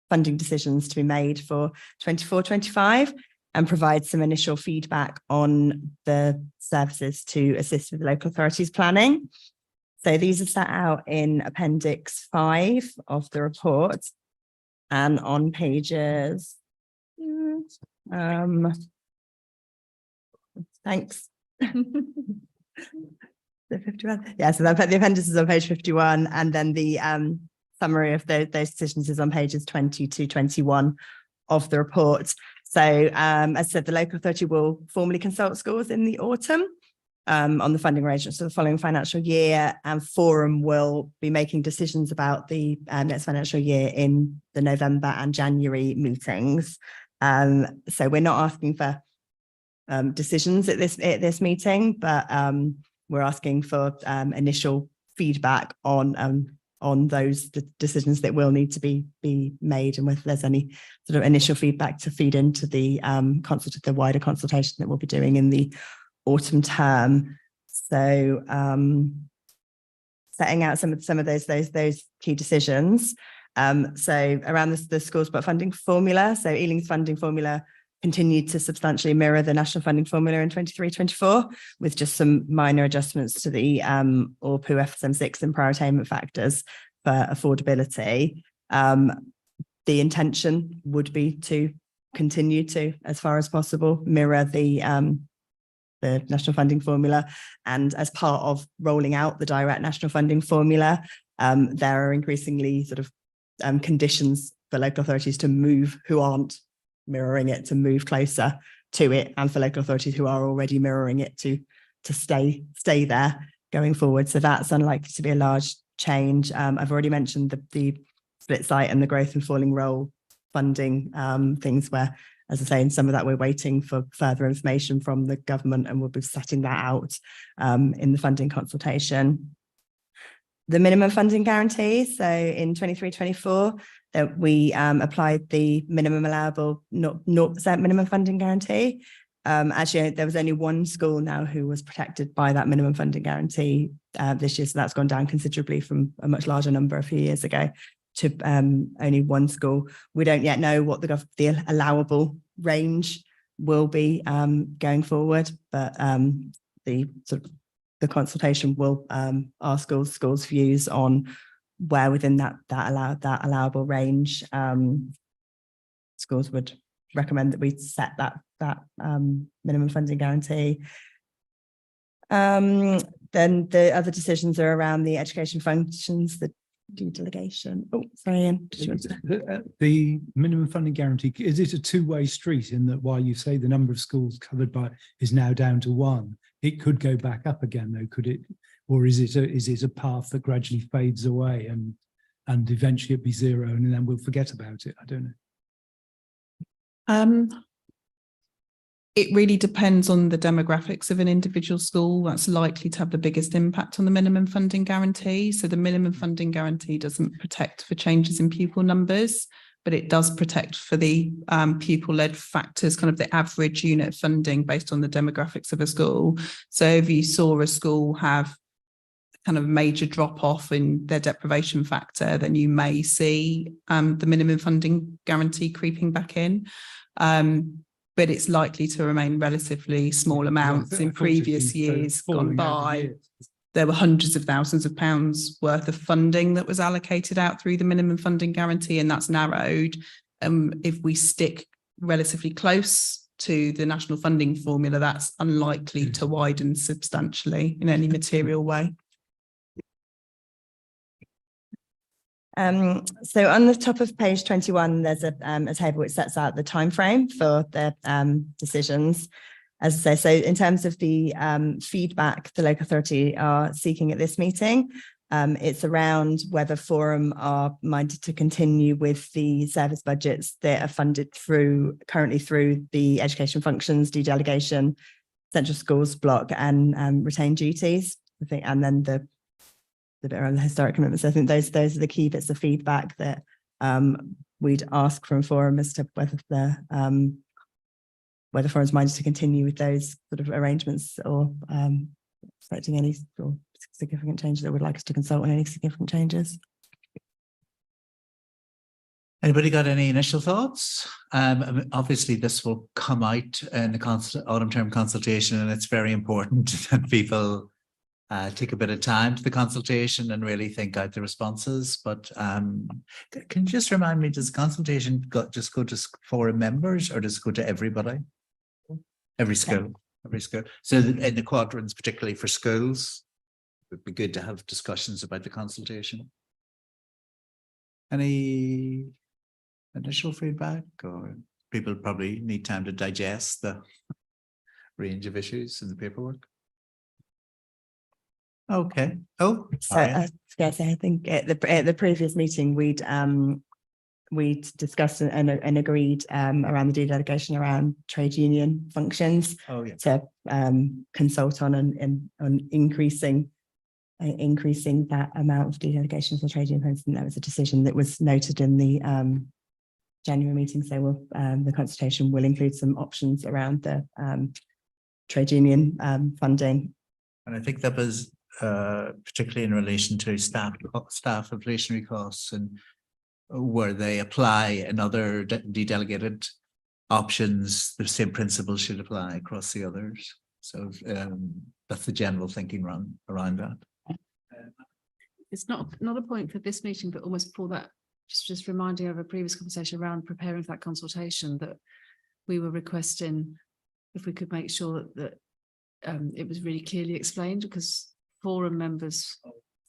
funding decisions to be made for 24-25 and provide some initial feedback on the services to assist with local authorities planning. So these are set out in Appendix 5 of the report and on pages, thanks. The 51. Yeah, so the appendix is on page 51, and then the summary of those decisions is on pages 20 to 21 of the report. So as I said, the local authority will formally consult schools in the autumn on the funding arrangements for the following financial year, and Forum will be making decisions about the next financial year in the November and January meetings. So we're not asking for decisions at this meeting, but we're asking for initial feedback on those decisions that will need to be made, and whether there's any sort of initial feedback to feed into the wider consultation that we'll be doing in the autumn term. So setting out some of those key decisions. So around the schools but funding formula. So Ealing's funding formula continued to substantially mirror the national funding formula in 23-24, with just some minor adjustments to the ORPU FSM6 and prior attainment factors for affordability. The intention would be to continue to, as far as possible, mirror the national funding formula. And as part of rolling out the direct national funding formula, there are increasingly sort of conditions for local authorities to move who aren't mirroring it, to move closer to it, and for local authorities who are already mirroring it to stay there going forward. So that's unlikely to be a large change. I've already mentioned the split site and the growth and falling role funding things where, as I say, in some of that we're waiting for further information from the government, and we'll be setting that out in the funding consultation. The minimum funding guarantee. So in 23-24, that we applied the minimum allowable 0% minimum funding guarantee. Actually, there was only one school now who was protected by that minimum funding guarantee this year. So that's gone down considerably from a much larger number a few years ago to only one school. We don't yet know what the allowable range will be going forward, but the consultation will ask schools' views on where within that allowable range, schools would recommend that we set that minimum funding guarantee. Then the other decisions are around the education functions, the delegation. Oh, sorry, Ian. The minimum funding guarantee, is it a two-way street in that while you say the number of schools covered by is now down to 1, it could go back up again though, could it? Or is it a path that gradually fades away and eventually it'll be 0 and then we'll forget about it? I don't know. It really depends on the demographics of an individual school. That's likely to have the biggest impact on the minimum funding guarantee. So the minimum funding guarantee doesn't protect for changes in pupil numbers, but it does protect for the pupil-led factors, kind of the average unit funding based on the demographics of a school. So if you saw a school have kind of major drop off in their deprivation factor, then you may see the minimum funding guarantee creeping back in. But it's likely to remain relatively small amounts. In previous years gone by, there were hundreds of thousands of pounds worth of funding that was allocated out through the minimum funding guarantee, and that's narrowed. If we stick relatively close to the national funding formula, that's unlikely to widen substantially in any material way. So on the top of page 21, there's a table which sets out the time frame for the decisions. As I say, so in terms of the feedback the local authority are seeking at this meeting, it's around whether Forum are minded to continue with the service budgets that are funded currently through the education functions, dedelegation, central schools block and retained duties. I think, and then the bit around the historic commitments. I think those are the key bits of feedback that we'd ask from Forum as to whether Forum's minded to continue with those sort of arrangements or expecting any sort of significant changes that would like us to consult on any significant changes. Anybody got any initial thoughts? Obviously, this will come out in the autumn term consultation, and it's very important that people take a bit of time to the consultation and really think out the responses. But can you just remind me, does the consultation just go to Forum members or does it go to everybody? Every school, every school. So in the quadrants, particularly for schools, it would be good to have discussions about the consultation. Any initial feedback, or people probably need time to digest the range of issues in the paperwork? Okay. Oh, so I think at the previous meeting we'd discussed and agreed around the delegation around trade union functions. Oh, yeah. To consult on increasing that amount of delegation for trade union functions. And that was a decision that was noted in the January meeting. So the consultation will include some options around the trade union funding. And I think that was particularly in relation to staff inflationary costs, and where they apply another de-delegated options, the same principle should apply across the others. So that's the general thinking around that. It's not a point for this meeting, but almost for that, just reminding of a previous conversation around preparing for that consultation, that we were requesting if we could make sure that it was really clearly explained, because Forum members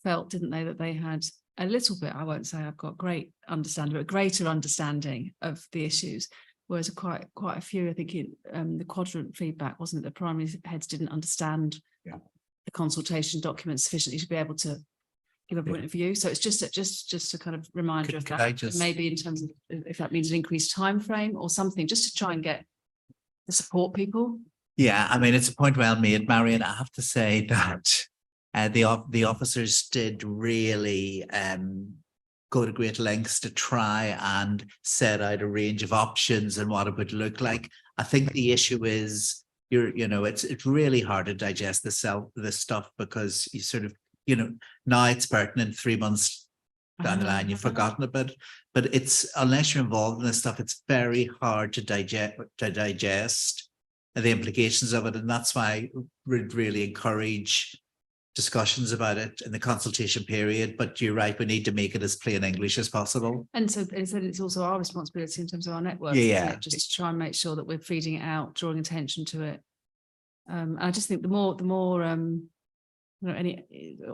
felt, didn't they, that they had a little bit, I won't say I've got great understanding, but greater understanding of the issues, whereas quite a few, I think the quadrant feedback wasn't that primary heads didn't understand the consultation document sufficiently to be able to give a point of view. So it's just a kind of reminder of that, maybe in terms of if that means an increased time frame or something, just to try and get the support people. Yeah, I mean, it's a point well made, Marion. I have to say that the officers did really go to great lengths to try and set out a range of options and what it would look like. I think the issue is it's really hard to digest this stuff, because you sort of, now it's pertinent 3 months down the line, you've forgotten about it. But it's, unless you're involved in this stuff, it's very hard to digest the implications of it. And that's why we'd really encourage discussions about it in the consultation period, but you're right, we need to make it as plain English as possible. And so it's also our responsibility in terms of our networks, Yeah, isn't yeah. it? Just to try and make sure that we're feeding it out, drawing attention to it. I just think the more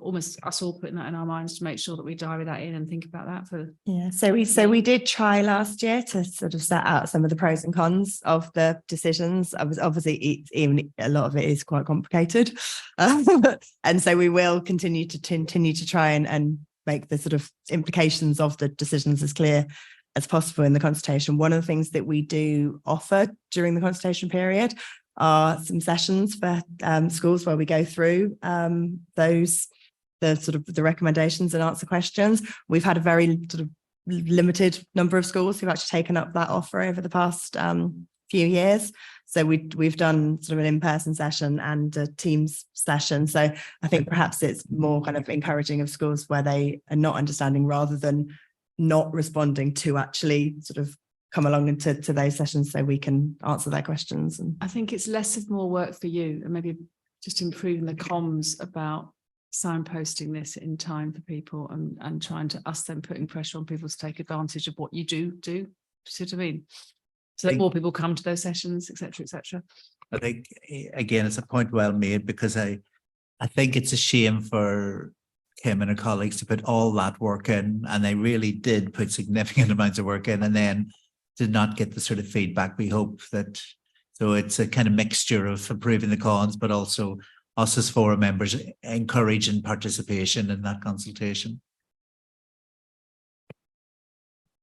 almost us all putting that in our minds to make sure that we diary that in and think about that for. Yeah, so we did try last year to sort of set out some of the pros and cons of the decisions. I was obviously even a lot of it is quite complicated, and so we will continue to try and make the sort of implications of the decisions as clear as possible in the consultation. One of the things that we do offer during the consultation period are some sessions for schools where we go through the recommendations and answer questions. We've had a very sort of limited number of schools who've actually taken up that offer over the past few years. So we've done sort of an in-person session and a Teams session. So I think perhaps it's more kind of encouraging of schools where they are not understanding rather than not responding to actually sort of come along into those sessions so we can answer their questions. And I think it's less of more work for you and maybe just improving the comms about signposting this in time for people and trying to us then putting pressure on people to take advantage of what you do. See what I mean? So that more people come to those sessions, etc., etc. I think, again, it's a point well made, because I think it's a shame for Kim and her colleagues to put all that work in, and they really did put significant amounts of work in, and then did not get the sort of feedback we hope that. So it's a kind of mixture of improving the cons, but also us as forum members encouraging participation in that consultation.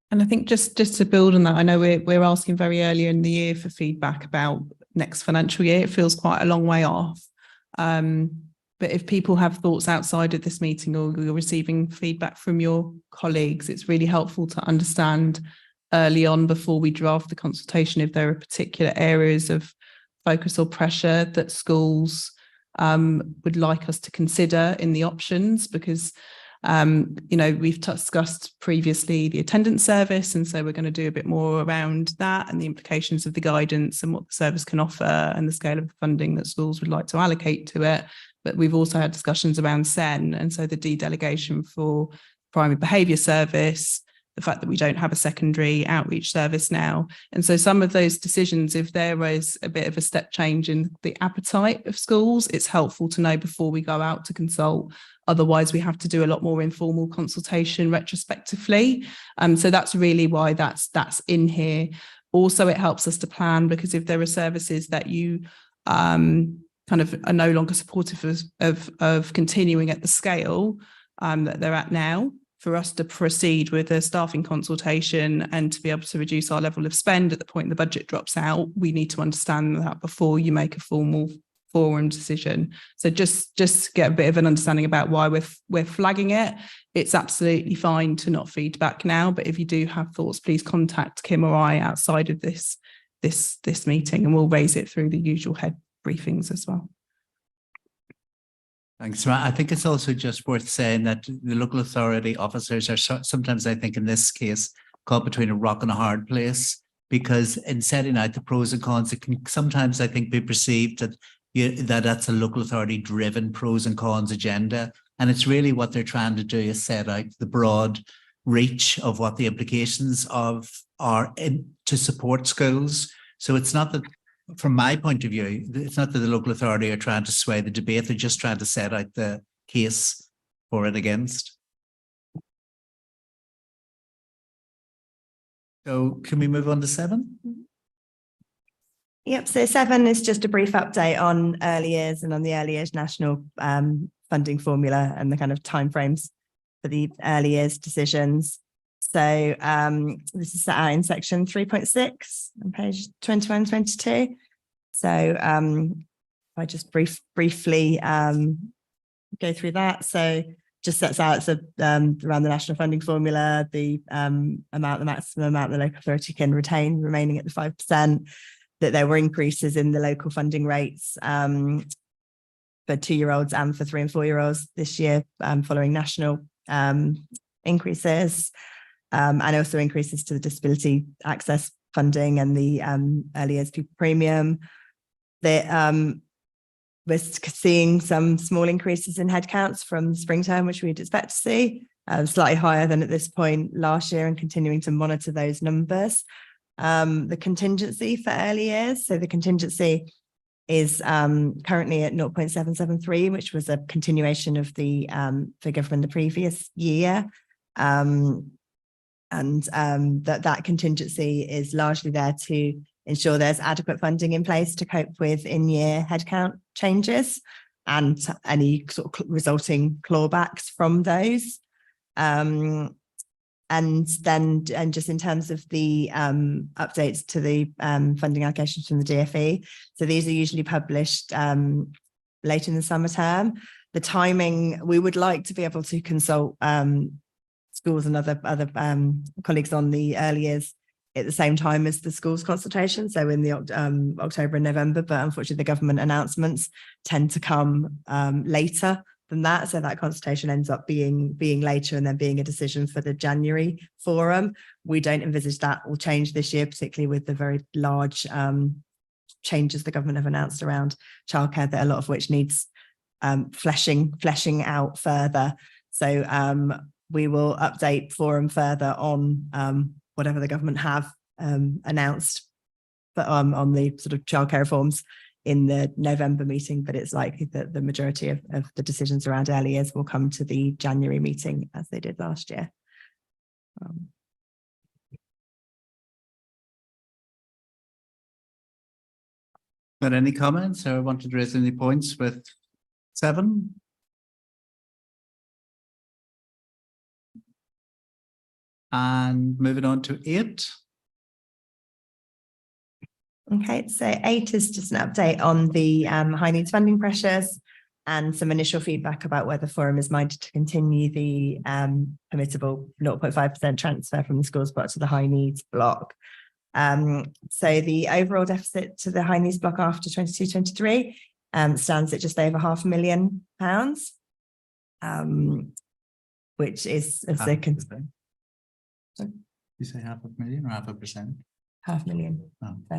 And I think just to build on that, I know we're asking very early in the year for feedback about next financial year. It feels quite a long way off. But if people have thoughts outside of this meeting, or you're receiving feedback from your colleagues, it's really helpful to understand early on before we draft the consultation if there are particular areas of focus or pressure that schools would like us to consider in the options, because we've discussed previously the attendance service, and so we're going to do a bit more around that and the implications of the guidance and what the service can offer and the scale of the funding that schools would like to allocate to it. But we've also had discussions around SEN, and so the de-delegation for primary behaviour service, the fact that we don't have a secondary outreach service now. And so some of those decisions, if there is a bit of a step change in the appetite of schools, it's helpful to know before we go out to consult. Otherwise, we have to do a lot more informal consultation retrospectively. So that's really why that's in here. Also, it helps us to plan, because if there are services that you kind of are no longer supportive of continuing at the scale that they're at now, for us to proceed with a staffing consultation and to be able to reduce our level of spend at the point the budget drops out, we need to understand that before you make a formal forum decision. So just get a bit of an understanding about why we're flagging it. It's absolutely fine to not feedback now, but if you do have thoughts, please contact Kim or I outside of this meeting, and we'll raise it through the usual head briefings as well. Thanks. I think it's also just worth saying that the local authority officers are sometimes, I think in this case, caught between a rock and a hard place, because in setting out the pros and cons, it can sometimes, I think, be perceived that that's a local authority driven pros and cons agenda. And it's really what they're trying to do is set out the broad reach of what the implications of are to support schools. So it's not that, from my point of view, it's not that the local authority are trying to sway the debate, they're just trying to set out the case for and against. So can we move on to 7? Yep, so 7 is just a brief update on early years and on the early years national funding formula and the kind of timeframes for the early years decisions. So this is set out in section 3.6 on page 21, 22. So I just briefly go through that. So just sets out around the national funding formula, the maximum amount the local authority can retain remaining at the 5%, that there were increases in the local funding rates for 2-year-olds and for 3- and 4-year-olds this year following national increases, and also increases to the disability access funding and the early years pupil premium. That we're seeing some small increases in headcounts from spring term, which we'd expect to see, slightly higher than at this point last year, and continuing to monitor those numbers. The contingency for early years, so the contingency is currently at 0.773, which was a continuation of the figure from the previous year. That contingency is largely there to ensure there's adequate funding in place to cope with in-year headcount changes and any sort of resulting clawbacks from those. And just in terms of the updates to the funding allocations from the DfE, so these are usually published late in the summer term. The timing, we would like to be able to consult schools and other colleagues on the early years at the same time as the schools consultation, so in the October and November, but unfortunately the government announcements tend to come later than that, so that consultation ends up being later and then being a decision for the January forum. We don't envisage that will change this year, particularly with the very large changes the government have announced around childcare, that a lot of which needs fleshing out further. So we will update forum further on whatever the government have announced, but on the sort of childcare reforms in the November meeting, but it's likely that the majority of the decisions around early years will come to the January meeting as they did last year. Got any comments or wanted to raise any points with 7? And moving on to 8. Okay, so 8 is just an update on the high needs funding pressures and some initial feedback about whether forum is minded to continue the permissible 0.5% transfer from the schools block to the high needs block. So the overall deficit to the high needs block after 22-23 stands at just over £500,000, which is a second. You say 500,000 or 0.5%? 500,000. Oh. So,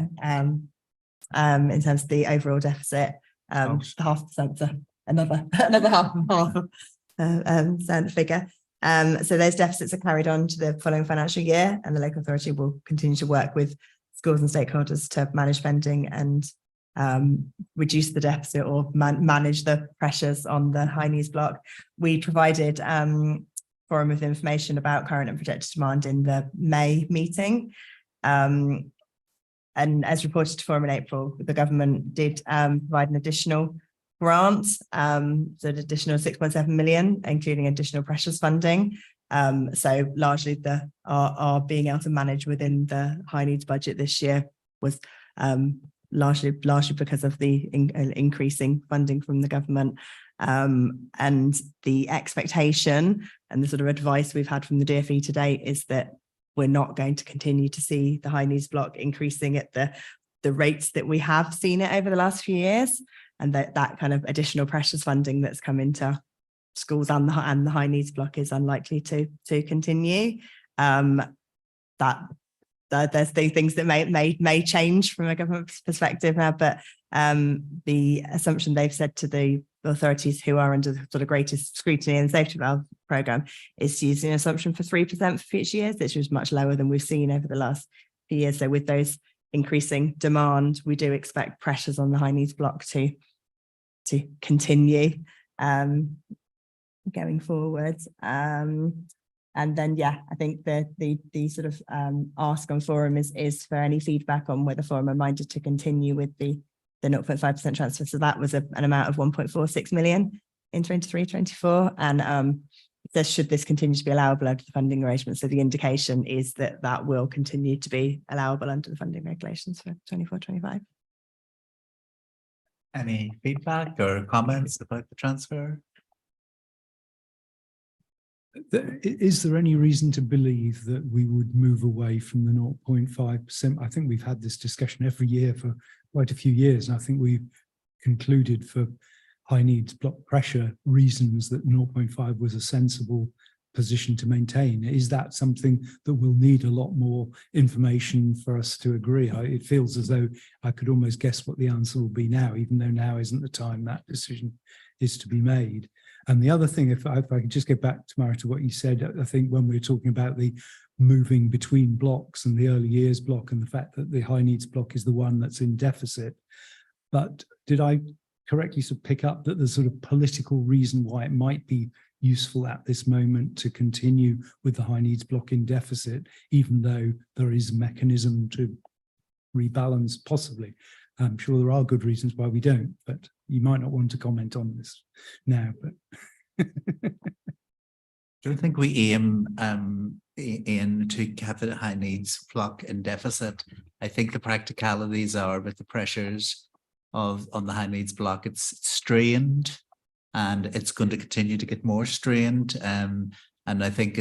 in terms of the overall deficit, the 0.5%, another half figure. So those deficits are carried on to the following financial year, and the local authority will continue to work with schools and stakeholders to manage spending and reduce the deficit or manage the pressures on the high needs block. We provided forum with information about current and projected demand in the May meeting. And as reported to forum in April, the government did provide an additional grant, so an additional 6.7 million, including additional pressures funding. So largely our being able to manage within the high needs budget this year was largely because of the increasing funding from the government. And the expectation and the sort of advice we've had from the DfE to date is that we're not going to continue to see the high needs block increasing at the rates that we have seen it over the last few years, and that kind of additional pressures funding that's come into schools and the high needs block is unlikely to continue. There's the things that may change from a government perspective now, but the assumption they've said to the authorities who are under the sort of greatest scrutiny in the safety valve programme is to use an assumption for 3% for future years, which was much lower than we've seen over the last few years. So with those increasing demand, we do expect pressures on the high needs block to continue going forward. And then, yeah, I think the sort of ask on forum is for any feedback on whether forum are minded to continue with the 0.5% transfer. So that was an amount of 1.46 million in 23-24. And should this continue to be allowable under the funding arrangement? So the indication is that will continue to be allowable under the funding regulations for 24-25. Any feedback or comments about the transfer? Is there any reason to believe that we would move away from the 0.5%? I think we've had this discussion every year for quite a few years, and I think we've concluded for high needs block pressure reasons that 0.5 was a sensible position to maintain. Is that something that will need a lot more information for us to agree? It feels as though I could almost guess what the answer will be now, even though now isn't the time that decision is to be made. And the other thing, if I could just get back, Tamara, to what you said, I think when we were talking about the moving between blocks and the early years block and the fact that the high needs block is the one that's in deficit. But did I correctly sort of pick up that there's sort of political reason why it might be useful at this moment to continue with the high needs block in deficit, even though there is a mechanism to rebalance possibly? I'm sure there are good reasons why we don't, but you might not want to comment on this now. But don't think we aim in to have the high needs block in deficit. I think the practicalities are with the pressures on the high needs block, it's strained and it's going to continue to get more strained. And I think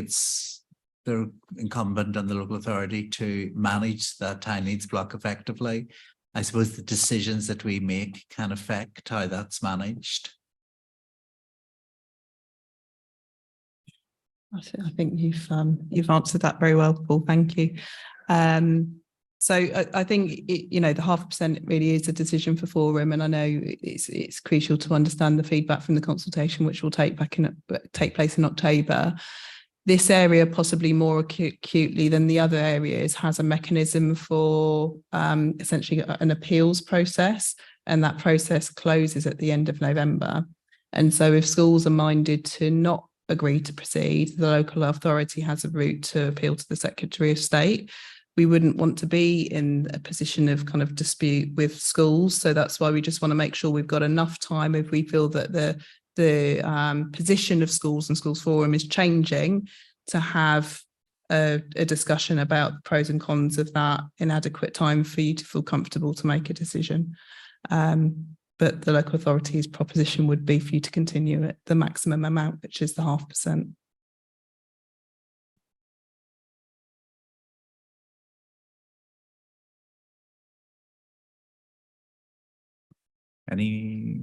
they're incumbent on the local authority to manage that high needs block effectively. I suppose the decisions that we make can affect how that's managed. I think you've answered that very well, Paul. Thank you. So I think the 0.5% really is a decision for Forum, and I know it's crucial to understand the feedback from the consultation, which will take place in October. This area, possibly more acutely than the other areas, has a mechanism for essentially an appeals process, and that process closes at the end of November. And so if schools are minded to not agree to proceed, the local authority has a route to appeal to the Secretary of State. We wouldn't want to be in a position of kind of dispute with schools. So that's why we just want to make sure we've got enough time if we feel that the position of schools and Schools Forum is changing, to have a discussion about the pros and cons of that in adequate time for you to feel comfortable to make a decision. But the local authority's proposition would be for you to continue at the maximum amount, which is the 0.5%. Any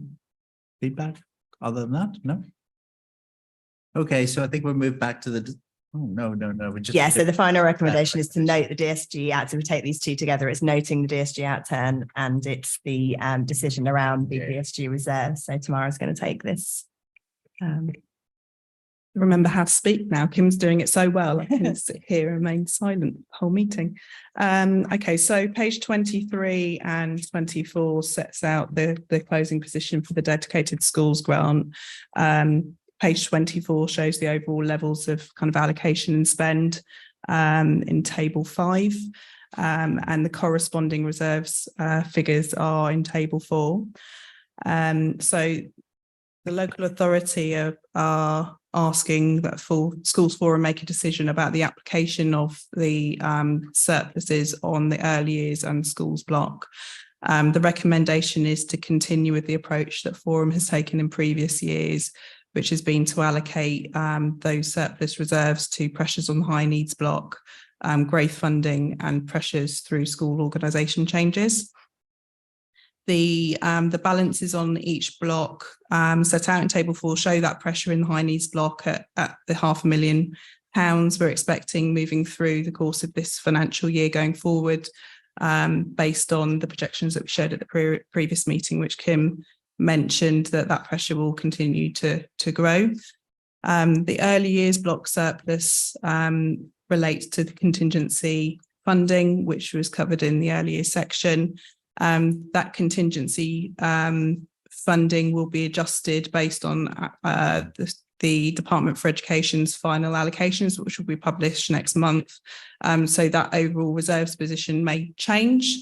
feedback other than that? No. Okay, so I think we'll move back to the. Oh, no. We just. So the final recommendation is to note the DSG out. So we take these two together. It's noting the DSG outturn and it's the decision around the DSG reserve. So Tamara's going to take this. Remember how to speak now. Kim's doing it so well. I can sit here and remain silent the whole meeting. Okay, so page 23 and 24 sets out the closing position for the dedicated schools grant. Page 24 shows the overall levels of kind of allocation and spend in table 5, and the corresponding reserves figures are in table 4. So the local authority are asking that Schools Forum make a decision about the application of the surpluses on the early years and schools block. The recommendation is to continue with the approach that Forum has taken in previous years, which has been to allocate those surplus reserves to pressures on the high needs block, growth funding and pressures through school organisation changes. The balances on each block set out in table 4 show that pressure in the high needs block at the £500,000 we're expecting moving through the course of this financial year going forward, based on the projections that we showed at the previous meeting, which Kim mentioned that pressure will continue to grow. The early years block surplus relates to the contingency funding, which was covered in the early years section. That contingency funding will be adjusted based on the Department for Education's final allocations, which will be published next month. So that overall reserves position may change.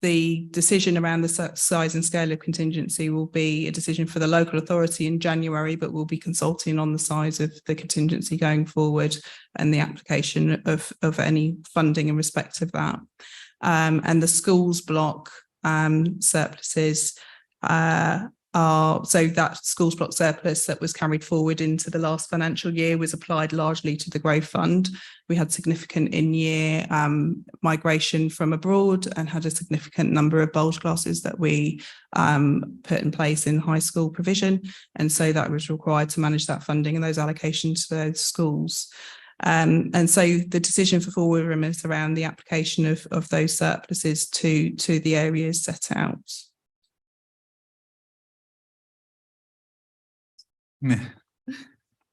The decision around the size and scale of contingency will be a decision for the local authority in January, but we'll be consulting on the size of the contingency going forward and the application of any funding in respect of that. And the schools block surpluses so that schools block surplus that was carried forward into the last financial year was applied largely to the growth fund. We had significant in-year migration from abroad and had a significant number of bulge classes that we put in place in high school provision. And so that was required to manage that funding and those allocations for those schools. And so the decision for forward room is around the application of those surpluses to the areas set out.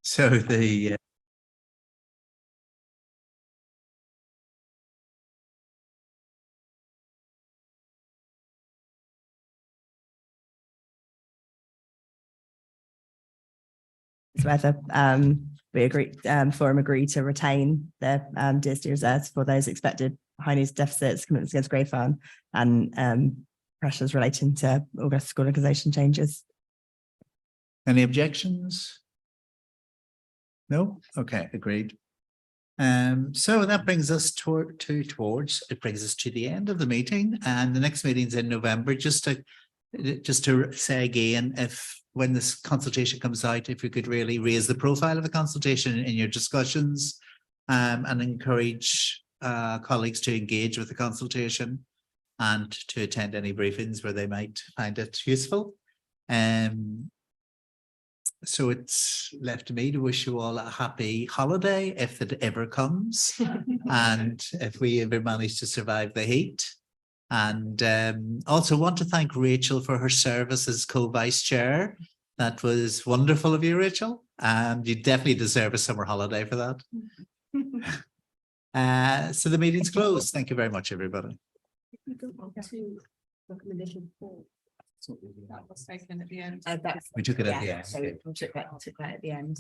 So the whether Forum agreed to retain the DSD reserves for those expected high needs deficits, commitments against grade fund, and pressures relating to August school organisation changes. any objections? No? Okay, agreed. So that brings us to the end of the meeting, and the next meeting's in November. Just to say again, if when this consultation comes out, if you could really raise the profile of the consultation in your discussions, and encourage colleagues to engage with the consultation and to attend any briefings where they might find it useful. So it's left to me to wish you all a happy holiday if it ever comes, and if we ever manage to survive the heat. And also want to thank Rachel for her service as co-vice chair. That was wonderful of you, Rachel, and you definitely deserve a summer holiday for that. So the meeting's closed. Thank you very much, everybody. That was taken at the end. We took it at the end. So we took that at the end.